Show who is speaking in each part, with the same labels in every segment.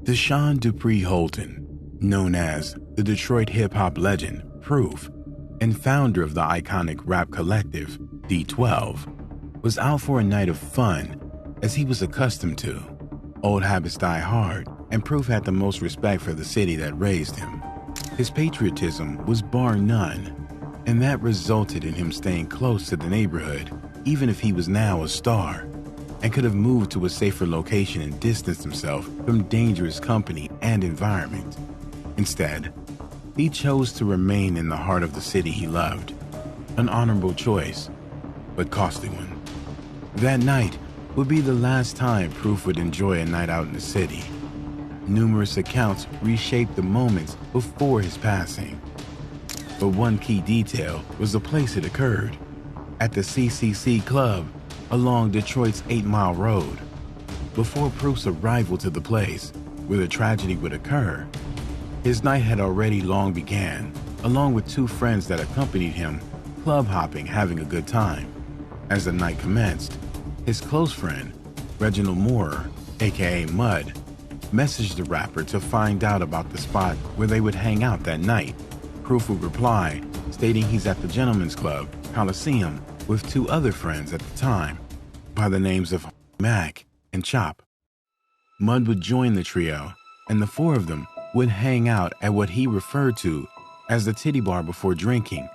Speaker 1: Deshaun Holton, known as the Detroit hip-hop legend Proof and founder of the iconic rap collective D12, was out for a night of fun as he was accustomed to. Old habits die hard, and Proof had the most respect for the city that raised him. His patriotism was bar none, and that resulted in him staying close to the neighborhood, even if he was now a star, and could have moved to a safer location and distanced himself from dangerous company and environment. Instead, he chose to remain in the heart of the city he loved. An honorable choice, but costly one. That night would be the last time Proof would enjoy a night out in the city. Numerous accounts reshaped the moments before his passing. But one key detail was the place it occurred, at the CCC Club along Detroit's 8 Mile Road. Before Proof's arrival to the place where the tragedy would occur, his night had already long began, along with 2 friends that accompanied him, club hopping, having a good time. As the night commenced, his close friend, Reginald Moore, aka Mud, messaged the rapper to find out about the spot where they would hang out that night. Proof would reply, stating he's at the Gentlemen's Club, Coliseum, with 2 other friends at the time, by the names of Mac and Chop. Mud would join the trio, and the 4 of them would hang out at what he referred to as the titty bar before drinking,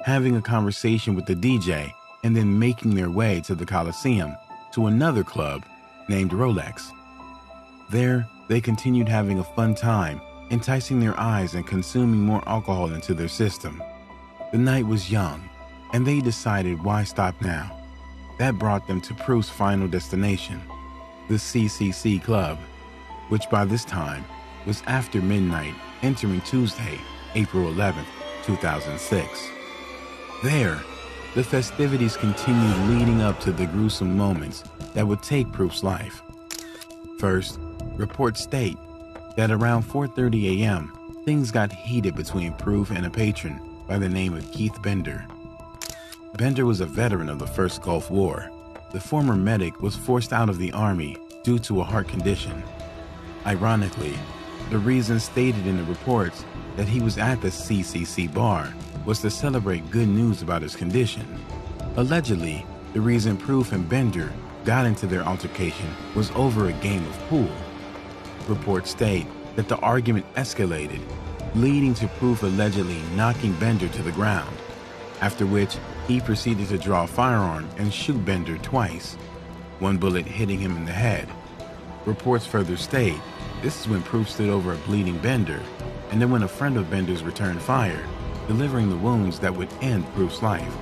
Speaker 1: having a conversation with the DJ, and then making their way to the Coliseum to another club named Rolex. There, they continued having a fun time, enticing their eyes and consuming more alcohol into their system. The night was young, and they decided why stop now. That brought them to Proof's final destination, the CCC Club, which by this time was after midnight, entering Tuesday, April 11th, 2006. There, the festivities continued leading up to the gruesome moments that would take Proof's life. First, reports state that around 4:30 a.m., things got heated between Proof and a patron by the name of Keith Bender. Bender was a veteran of the First Gulf War. The former medic was forced out of the Army due to a heart condition. Ironically, the reason stated in the reports that he was at the CCC bar was to celebrate good news about his condition. Allegedly, the reason Proof and Bender got into their altercation was over a game of pool. Reports state that the argument escalated, leading to Proof allegedly knocking Bender to the ground, after which he proceeded to draw a firearm and shoot Bender twice, one bullet hitting him in the head. Reports further state this is when Proof stood over a bleeding Bender, and then when a friend of Bender's returned fire, delivering the wounds that would end Proof's life.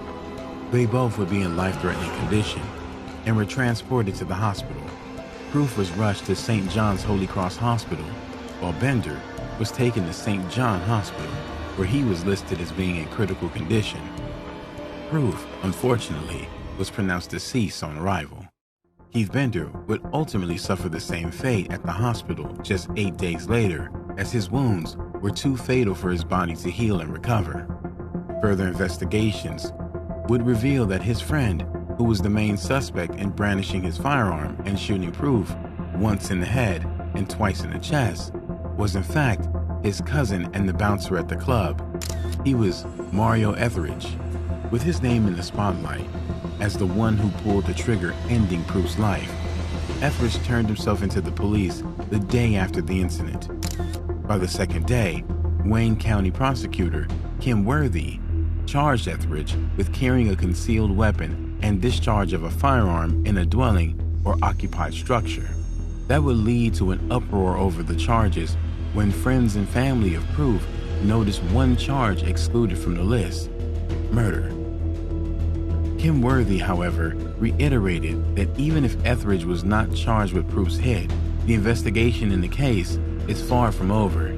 Speaker 1: They both would be in life-threatening condition and were transported to the hospital. Proof was rushed to St. John's Holy Cross Hospital, while Bender was taken to St. John Hospital, where he was listed as being in critical condition. Proof, unfortunately, was pronounced deceased on arrival. Keith Bender would ultimately suffer the same fate at the hospital just 8 days later, as his wounds were too fatal for his body to heal and recover. Further investigations would reveal that his friend, who was the main suspect in brandishing his firearm and shooting Proof once in the head and twice in the chest, was in fact his cousin and the bouncer at the club. He was Mario Etheridge, with his name in the spotlight as the one who pulled the trigger ending Proof's life. Etheridge turned himself into the police the day after the incident. By the second day, Wayne County prosecutor Kim Worthy charged Etheridge with carrying a concealed weapon and discharge of a firearm in a dwelling or occupied structure. That would lead to an uproar over the charges when friends and family of Proof noticed one charge excluded from the list: murder. Kim Worthy, however, reiterated that even if Etheridge was not charged with Proof's hit, the investigation in the case is far from over.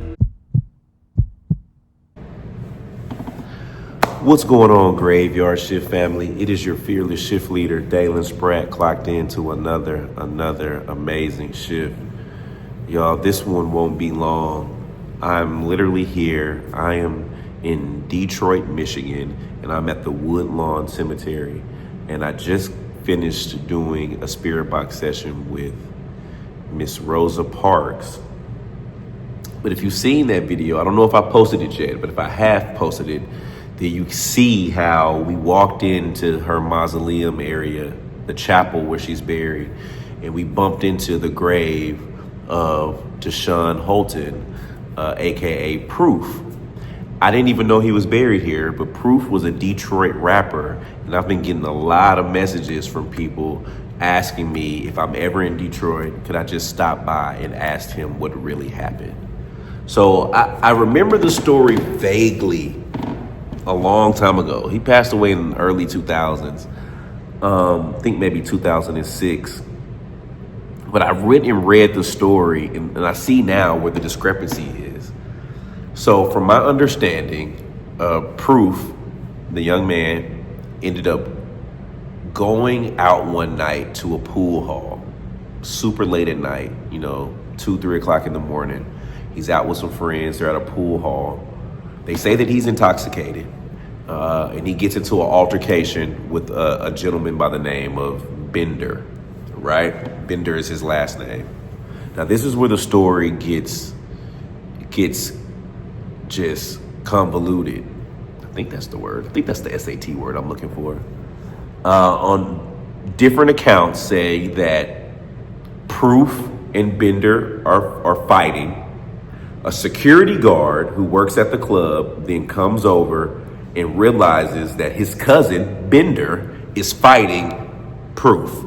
Speaker 2: What's going on, Graveyard Shift family? It is your fearless shift leader, Dalen Spratt, clocked into another amazing shift. Y'all, this one won't be long. I'm literally here. I am in Detroit, Michigan, and I'm at the Woodlawn Cemetery. And I just finished doing a spirit box session with Miss Rosa Parks. But if you've seen that video, I don't know if I posted it yet, but if I have posted it, then you see how we walked into her mausoleum area, the chapel where she's buried, and we bumped into the grave of Deshaun Holton, aka Proof. I didn't even know he was buried here, but Proof was a Detroit rapper, and I've been getting a lot of messages from people asking me if I'm ever in Detroit, could I just stop by and ask him what really happened? So I remember the story vaguely a long time ago. He passed away in the early 2000s, I think maybe 2006. But I read the story, and I see now where the discrepancy is. So from my understanding, Proof, the young man, ended up going out one night to a pool hall, super late at night, 2, 3 o'clock in the morning. He's out with some friends. They're at a pool hall. They say that he's intoxicated, and he gets into an altercation with a gentleman by the name of Bender, right? Bender is his last name. Now, this is where the story gets just convoluted. I think that's the word. I think that's the SAT word I'm looking for. On different accounts say that Proof and Bender are fighting. A security guard who works at the club then comes over and realizes that his cousin, Bender, is fighting Proof.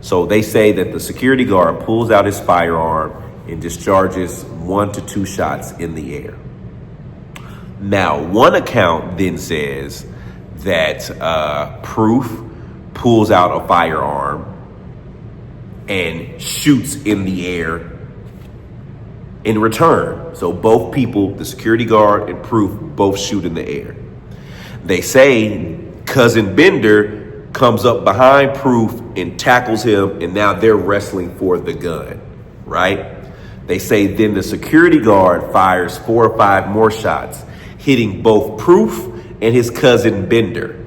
Speaker 2: So they say that the security guard pulls out his firearm and discharges 1 to 2 shots in the air. Now, one account then says that Proof pulls out a firearm and shoots in the air in return. So both people, the security guard and Proof, both shoot in the air. They say cousin Bender comes up behind Proof and tackles him, and now they're wrestling for the gun, right? They say then the security guard fires 4 or 5 more shots, hitting both Proof and his cousin Bender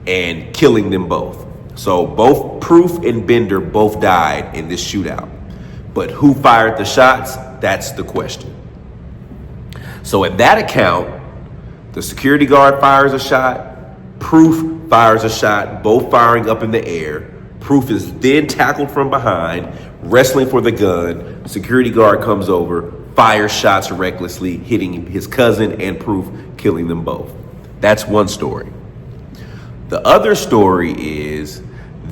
Speaker 2: and killing them both. So both Proof and Bender both died in this shootout. But who fired the shots? That's the question. So in that account, the security guard fires a shot, Proof fires a shot, both firing up in the air. Proof is then tackled from behind, wrestling for the gun. Security guard comes over, fires shots recklessly, hitting his cousin and Proof, killing them both. That's one story. The other story is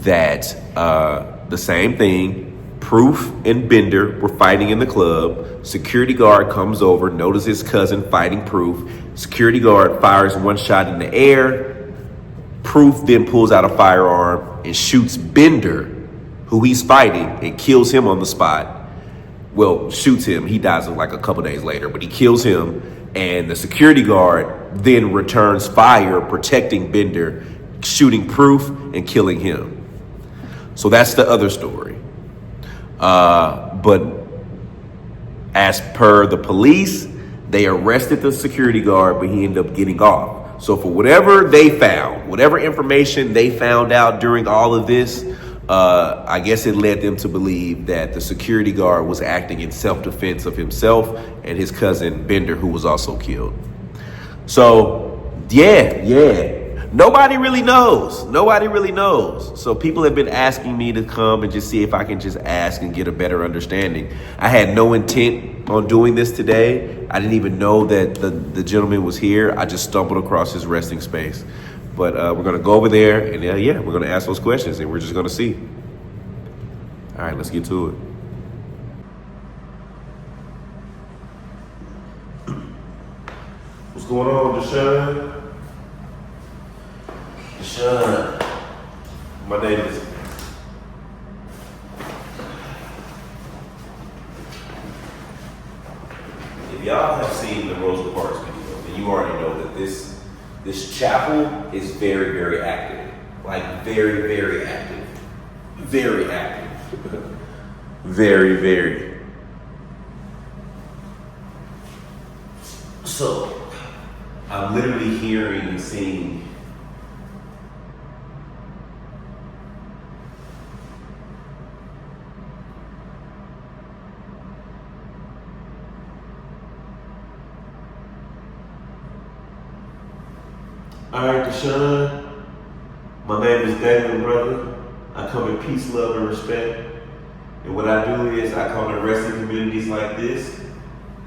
Speaker 2: that the same thing, Proof and Bender were fighting in the club. Security guard comes over, notices his cousin fighting Proof. Security guard fires 1 shot in the air. Proof then pulls out a firearm and shoots Bender, who he's fighting, and kills him on the spot. Well, shoots him. He dies like a couple days later, but he kills him. And the security guard then returns fire, protecting Bender, shooting Proof and killing him. So that's the other story. But as per the police, they arrested the security guard, but he ended up getting off. So for whatever they found, whatever information they found out during all of this, I guess it led them to believe that the security guard was acting in self-defense of himself and his cousin Bender, who was also killed. So yeah. Nobody really knows. So people have been asking me to come and just see if I can just ask and get a better understanding. I had no intent on doing this today. I didn't even know that the gentleman was here. I just stumbled across his resting space. But we're going to go over there and we're going to ask those questions and we're just going to see. All right, let's get to it. What's going on, Deshaun? Deshaun, my name is. If y'all have seen the Rosa Parks video, then you already know that this chapel is very, very active. Like very, very active. Very active. Very, very. So, I'm literally hearing and seeing Alright, Deshaun. My name is Dalen, brother. I come in peace, love, and respect. And what I do is I come to wrestling communities like this,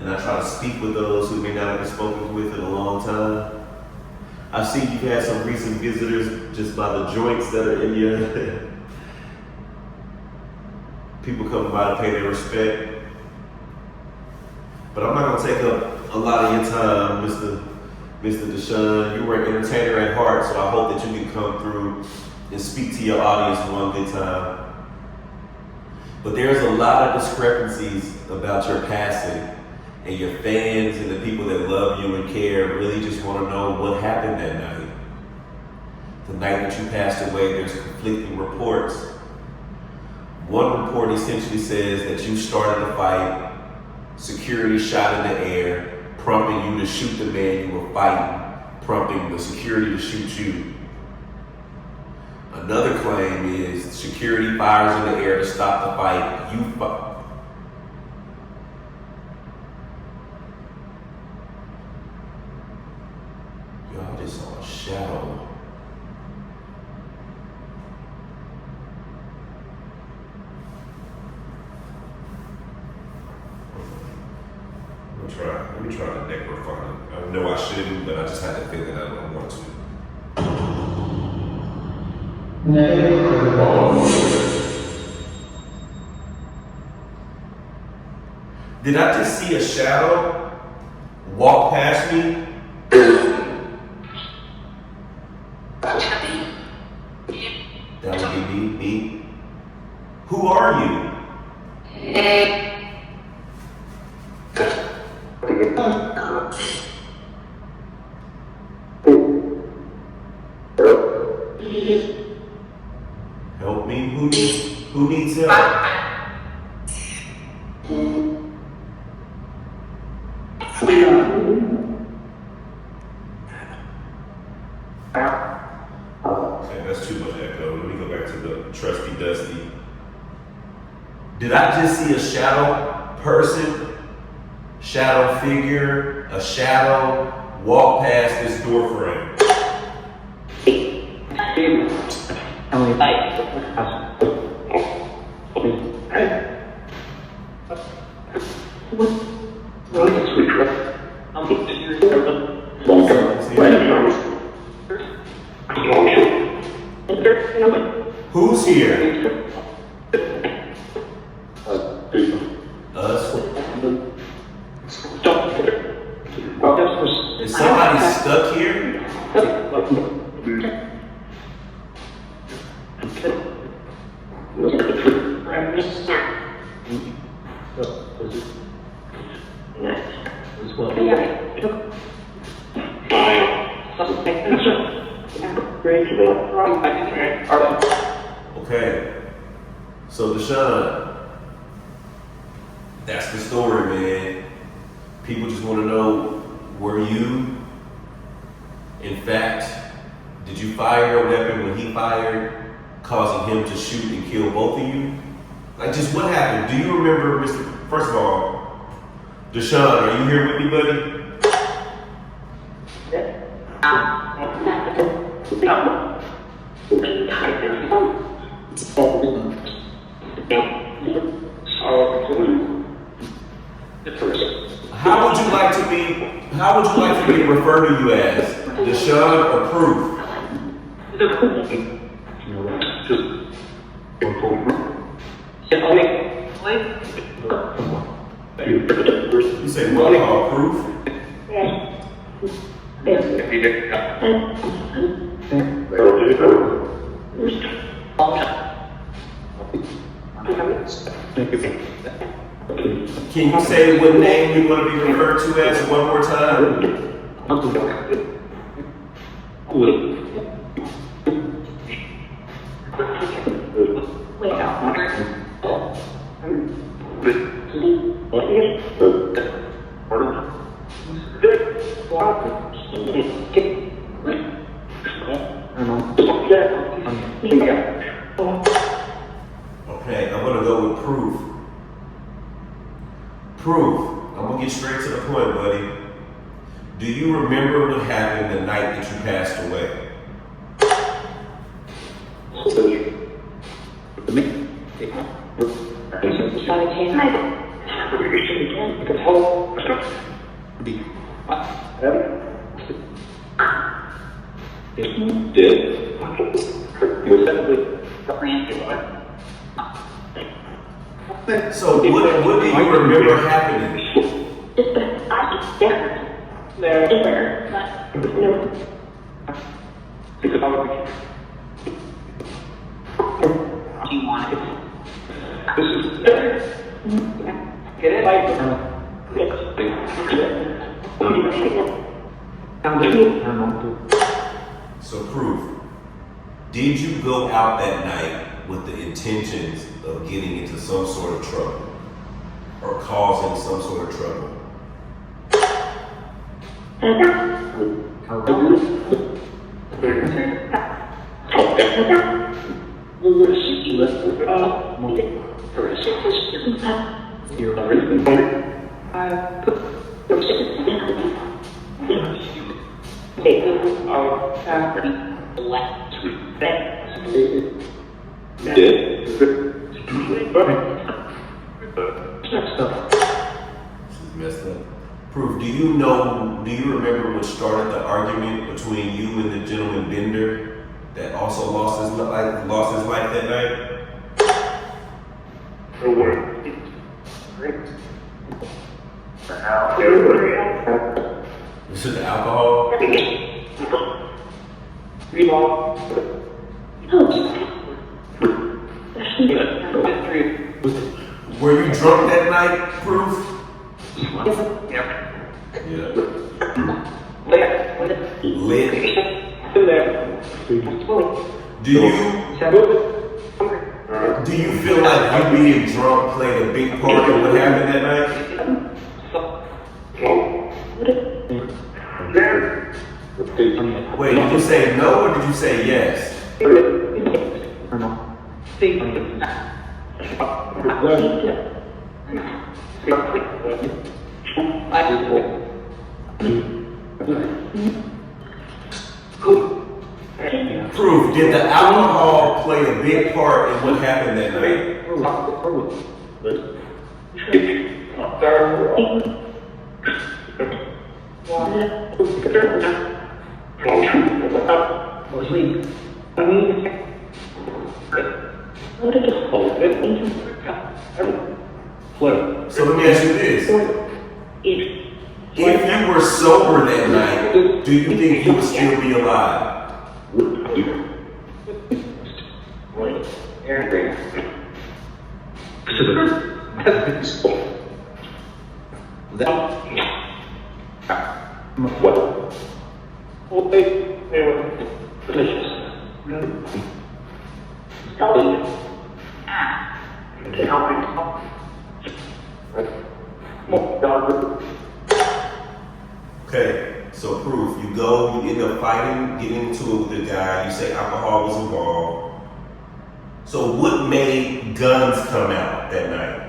Speaker 2: and I try to speak with those who may not have been spoken with in a long time. I've seen you've had some recent visitors just by the joints that are in your people come by to pay their respect. But I'm not gonna take up a lot of your time, Mr. Deshaun. You were an entertainer at heart, so I hope that you can come through and speak to your audience one good time. But there's a lot of discrepancies about your passing, and your fans and the people that love you and care really just want to know what happened that night. The night that you passed away, there's conflicting reports. One report essentially says that you started a fight, security shot in the air, prompting you to shoot the man you were fighting, prompting the security to shoot you. Another claim is security fires in the air to stop the fight. You Y'all just saw a shadow. Let me try to necrophone it. I know I shouldn't, but I just had to feel that I don't want to. Did I just see a shadow walk past me? That would be me. Who are you? Help me? Who needs help? Okay, that's too much echo. Let me go back to the trusty dusty. Did I just see a shadow person, shadow figure, a shadow walk past this door frame? Who's here? Us? Is somebody stuck here? Okay, so Deshaun, that's the story, man. People just want to know, were you, in fact, did you fire your weapon when he fired, causing him to shoot and kill both of you? Like, just what happened? Do you remember, First of all, Deshaun, are you here with me, buddy? How would you like to be referred to you as? Deshaun or Proof? You say what? Proof? Can you say what name you want to be referred to as one more time? Okay, I'm gonna go with Proof. Proof, I'm gonna get straight to the point, buddy. Do you remember what happened the night that you passed away? So what do you remember happening? So proof. Did you go out that night with the intentions of getting into some sort of trouble or causing some sort of trouble? She's messed up. Proof, do you remember what started the argument between you and the gentleman Bender that also lost his life that night? Was it the alcohol? Were you drunk that night, Proof? Yeah. Lit. Do you feel like you being drunk played a big part in what happened that night? Wait, did you say no or did you say yes? Proof, did the alcohol play a big part in what happened that night? So let me ask you this. If you were sober that night, do you think you would still be alive? Okay, so Proof, you end up fighting, getting into it with the guy, you say alcohol was involved. So what made guns come out that night?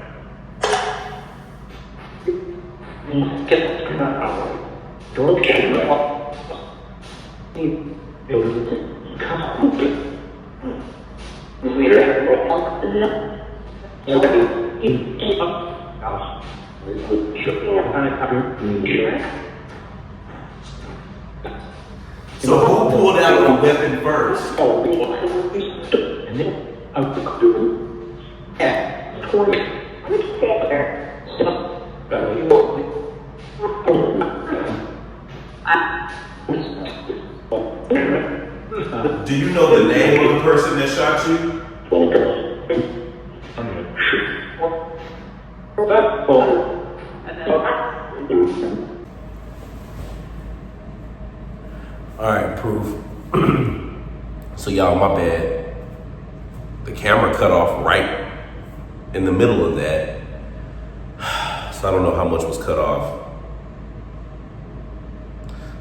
Speaker 2: So who pulled out the weapon first? Do you know the name of the person that shot you? All right, Proof. So y'all, my bad. The camera cut off right in the middle of that. So I don't know how much was cut off.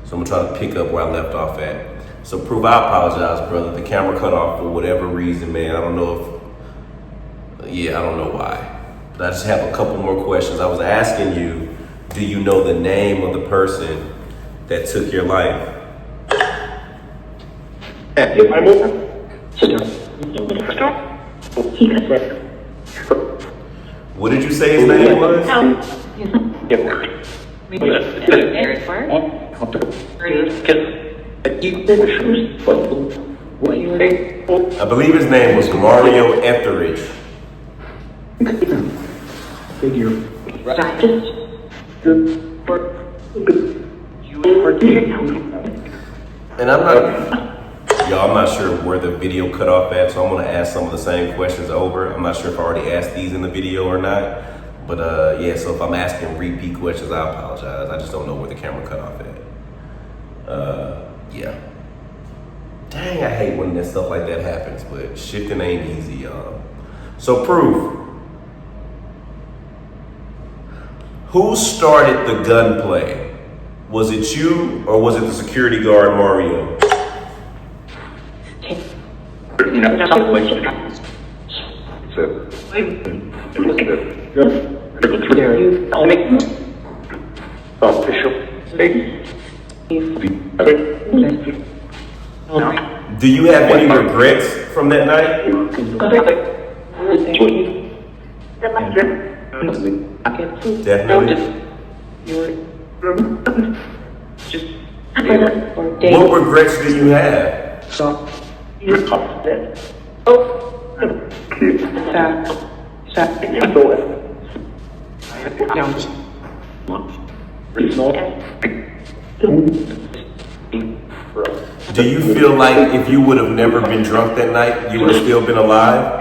Speaker 2: So I'm gonna try to pick up where I left off at. So Proof, I apologize, brother. The camera cut off for whatever reason, man. I don't know I don't know why. But I just have a couple more questions. I was asking you, do you know the name of the person that took your life? What did you say his name was? I believe his name was Mario Etheridge. And I'm not sure where the video cut off at, so I'm gonna ask some of the same questions over. I'm not sure if I already asked these in the video or not, but yeah, so if I'm asking repeat questions, I apologize. I just don't know where the camera cut off at. Yeah. Dang, I hate when stuff like that happens, but shifting ain't easy, y'all. So proof. Who started the gunplay? Was it you or was it the security guard Mario? Do you have any regrets from that night? Definitely. What regrets do you have? Do you feel like if you would have never been drunk that night, you would have still been alive?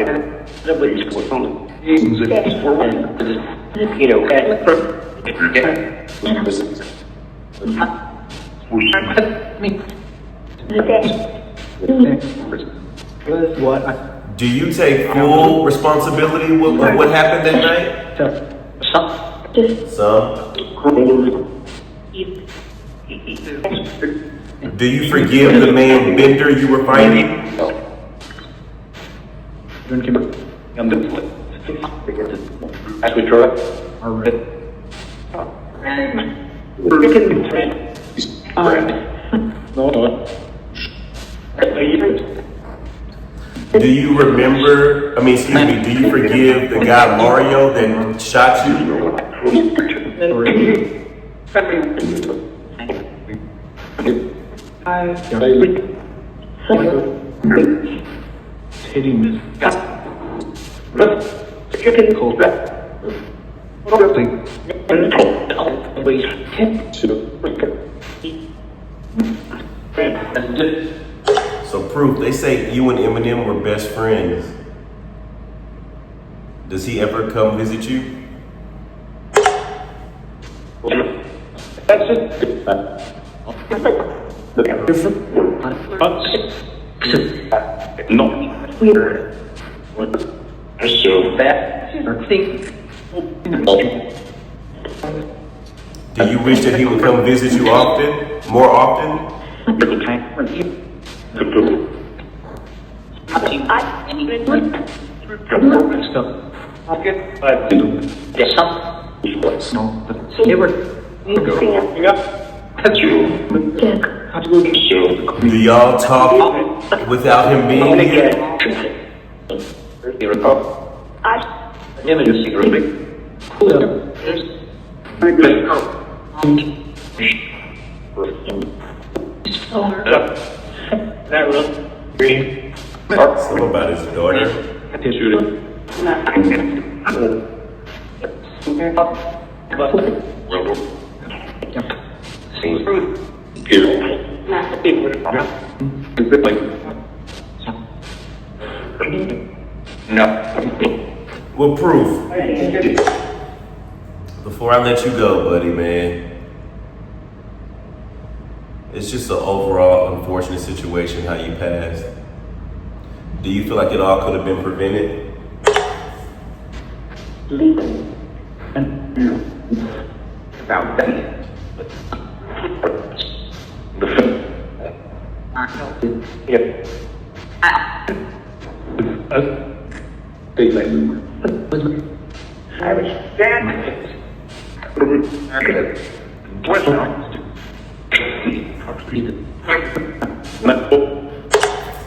Speaker 2: Do you take full responsibility of what happened that night? Some. Do you forgive the man Bender you were fighting? Do you remember, do you forgive the guy Mario that shot you? So proof, they say you and Eminem were best friends. Does he ever come visit you? Do you wish that he would come visit you more often? Do y'all talk without him being here? Something about his daughter. Well, proof. Before I let you go, buddy, man, it's just an overall unfortunate situation how you passed. Do you feel like it all could have been prevented?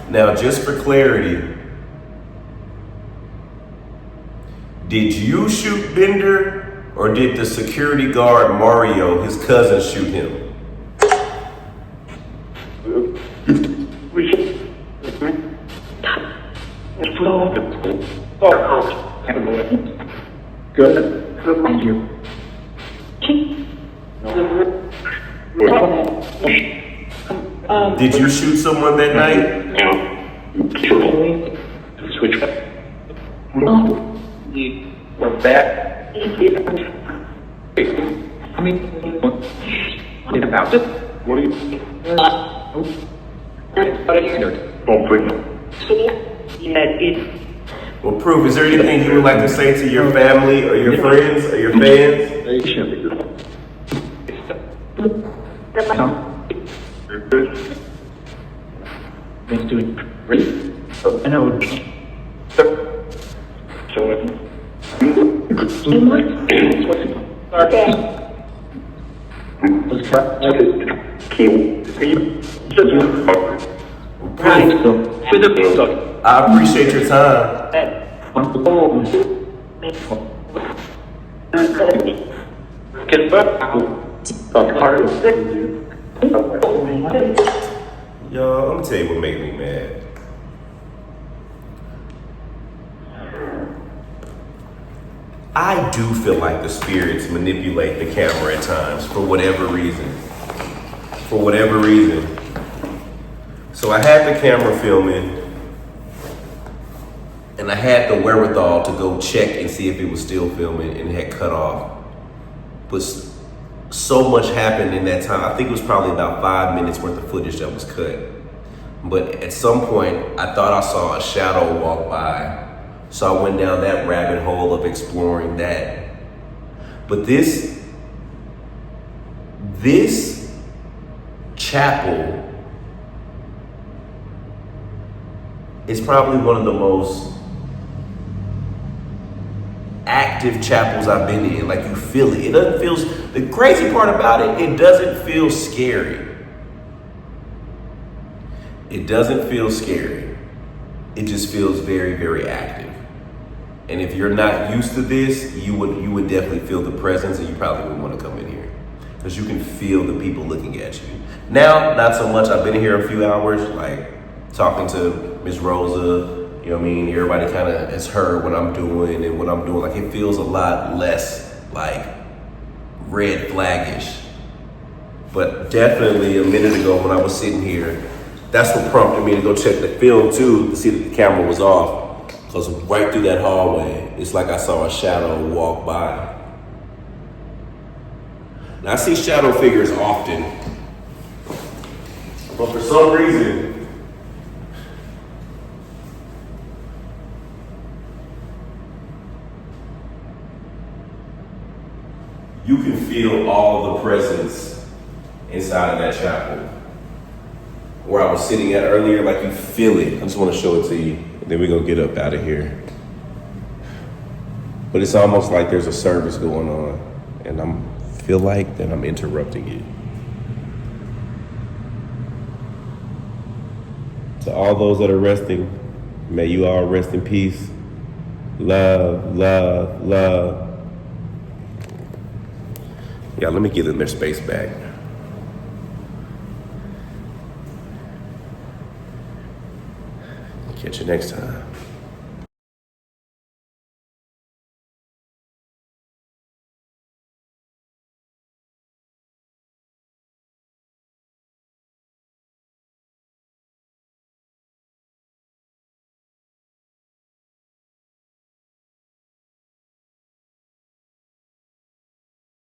Speaker 2: Now, just for clarity, did you shoot Bender or did the security guard Mario, his cousin, shoot him? Did you shoot someone that night?
Speaker 3: Switch back. We're back. I mean, about it. What are you?
Speaker 2: Well, Proof, is there anything you would like to say to your family or your friends or your fans?
Speaker 3: Let's do it. Ready? I know.
Speaker 2: I appreciate your time. Yo, I'm gonna tell you what made me mad. I do feel like the spirits manipulate the camera at times for whatever reason. For whatever reason. So I had the camera filming and I had the wherewithal to go check and see if it was still filming and it had cut off. But so much happened in that time. I think it was probably about 5 minutes worth of footage that was cut. But at some point, I thought I saw a shadow walk by. So I went down that rabbit hole of exploring that. But this chapel is probably one of the most active chapels I've been in. Like, you feel it. It doesn't feel, the crazy part about it, it doesn't feel scary. It doesn't feel scary. It just feels very, very active. And if you're not used to this, you would definitely feel the presence, and you probably wouldn't want to come in here because you can feel the people looking at you. Now, not so much. I've been here a few hours, like talking to Miss Rosa. You know what I mean? Everybody kind of has heard what I'm doing and what I'm doing. Like, it feels a lot less like red flaggish. But definitely a minute ago when I was sitting here, that's what prompted me to go check the film too, to see that the camera was off. Because right through that hallway, it's like I saw a shadow walk by. Now, I see shadow figures often, but for some reason, you can feel all the presence inside of that chapel. Where I was sitting at earlier, like, you feel it. I just want to show it to you. Then we're gonna get up out of here. But it's almost like there's a service going on, and I feel like that I'm interrupting it. To all those that are resting, may you all rest in peace. Love, love, love. Yeah, let me give them their space back. Catch you next time.